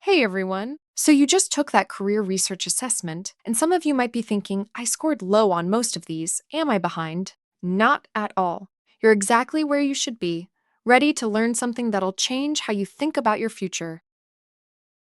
Hey everyone! So you just took that career research assessment, and some of you might be thinking, I scored low on most of these. Am I behind? Not at all. You're exactly where you should be, ready to learn something that'll change how you think about your future.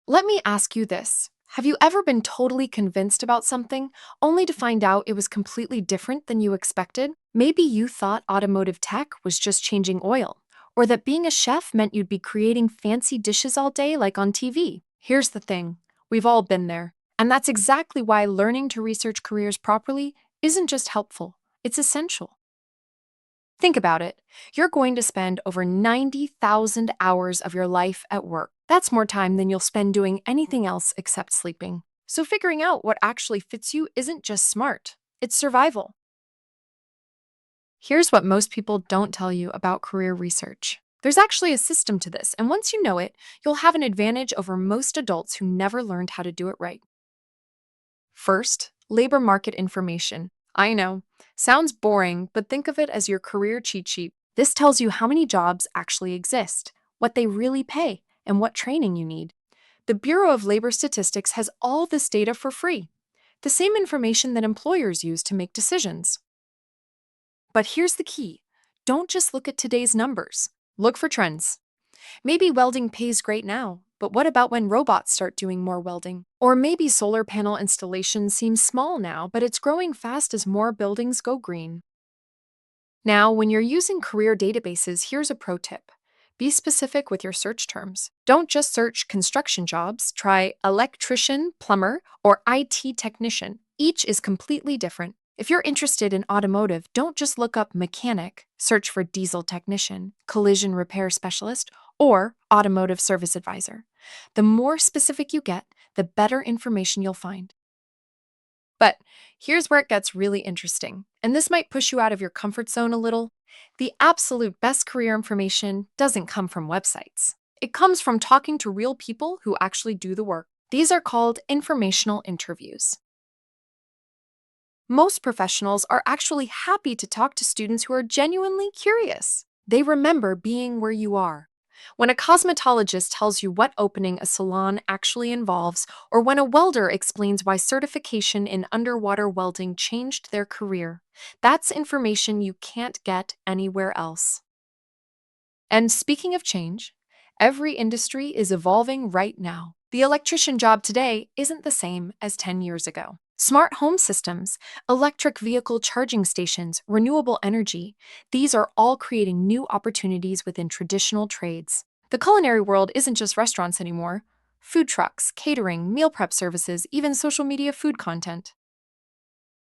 Let me ask you this. Have you ever been totally convinced about something, only to find out it was completely different than you expected? Maybe you thought automotive tech was just changing oil, or that being a chef meant you'd be creating fancy dishes all day like on TV. Here's the thing, we've all been there. And that's exactly why learning to research careers properly isn't just helpful, it's essential. Think about it. You're going to spend over 90,000 hours of your life at work. That's more time than you'll spend doing anything else except sleeping. So, figuring out what actually fits you isn't just smart, it's survival. Here's what most people don't tell you about career research. There's actually a system to this, and once you know it, you'll have an advantage over most adults who never learned how to do it right. First, labor market information. I know, sounds boring, but think of it as your career cheat sheet. This tells you how many jobs actually exist, what they really pay, and what training you need. The Bureau of Labor Statistics has all this data for free, the same information that employers use to make decisions. But here's the key, don't just look at today's numbers, look for trends. Maybe welding pays great now, but what about when robots start doing more welding? Or maybe solar panel installation seems small now, but it's growing fast as more buildings go green. Now, when you're using career databases, here's a pro tip. Be specific with your search terms. Don't just search construction jobs, try electrician, plumber, or IT technician. Each is completely different. If you're interested in automotive, don't just look up mechanic, search for diesel technician, collision repair specialist, or automotive service advisor. The more specific you get, the better information you'll find. But here's where it gets really interesting, and this might push you out of your comfort zone a little. The absolute best career information doesn't come from websites. It comes from talking to real people who actually do the work. These are called informational interviews. Most professionals are actually happy to talk to students who are genuinely curious. They remember being where you are. When a cosmetologist tells you what opening a salon actually involves, or when a welder explains why certification in underwater welding changed their career, that's information you can't get anywhere else. And speaking of change, every industry is evolving right now. The electrician job today isn't the same as 10 years ago. Smart home systems, electric vehicle charging stations, renewable energy, these are all creating new opportunities within traditional trades. The culinary world isn't just restaurants anymore. Food trucks, catering, meal prep services, even social media food content.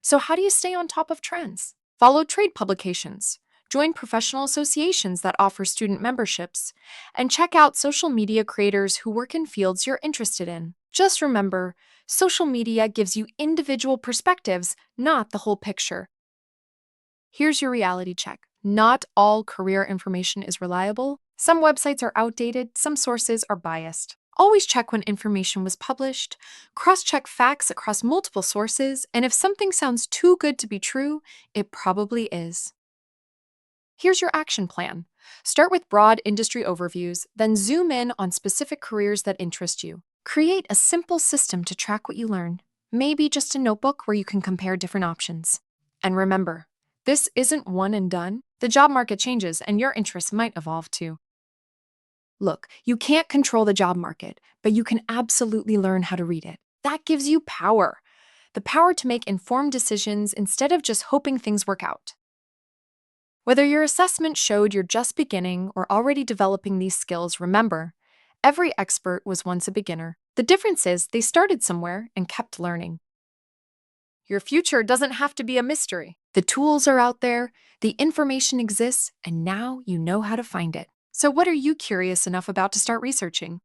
So, how do you stay on top of trends? Follow trade publications, join professional associations that offer student memberships, and check out social media creators who work in fields you're interested in. Just remember, social media gives you individual perspectives, not the whole picture. Here's your reality check. Not all career information is reliable. Some websites are outdated, some sources are biased. Always check when information was published, cross-check facts across multiple sources, and if something sounds too good to be true, it probably is. Here's your action plan. Start with broad industry overviews, then zoom in on specific careers that interest you. Create a simple system to track what you learn, maybe just a notebook where you can compare different options. And remember, this isn't one and done. The job market changes, and your interests might evolve too. Look, you can't control the job market, but you can absolutely learn how to read it. That gives you power. The power to make informed decisions instead of just hoping things work out. Whether your assessment showed you're just beginning or already developing these skills, remember, every expert was once a beginner. The difference is they started somewhere and kept learning. Your future doesn't have to be a mystery. The tools are out there, the information exists, and now you know how to find it. So what are you curious enough about to start researching?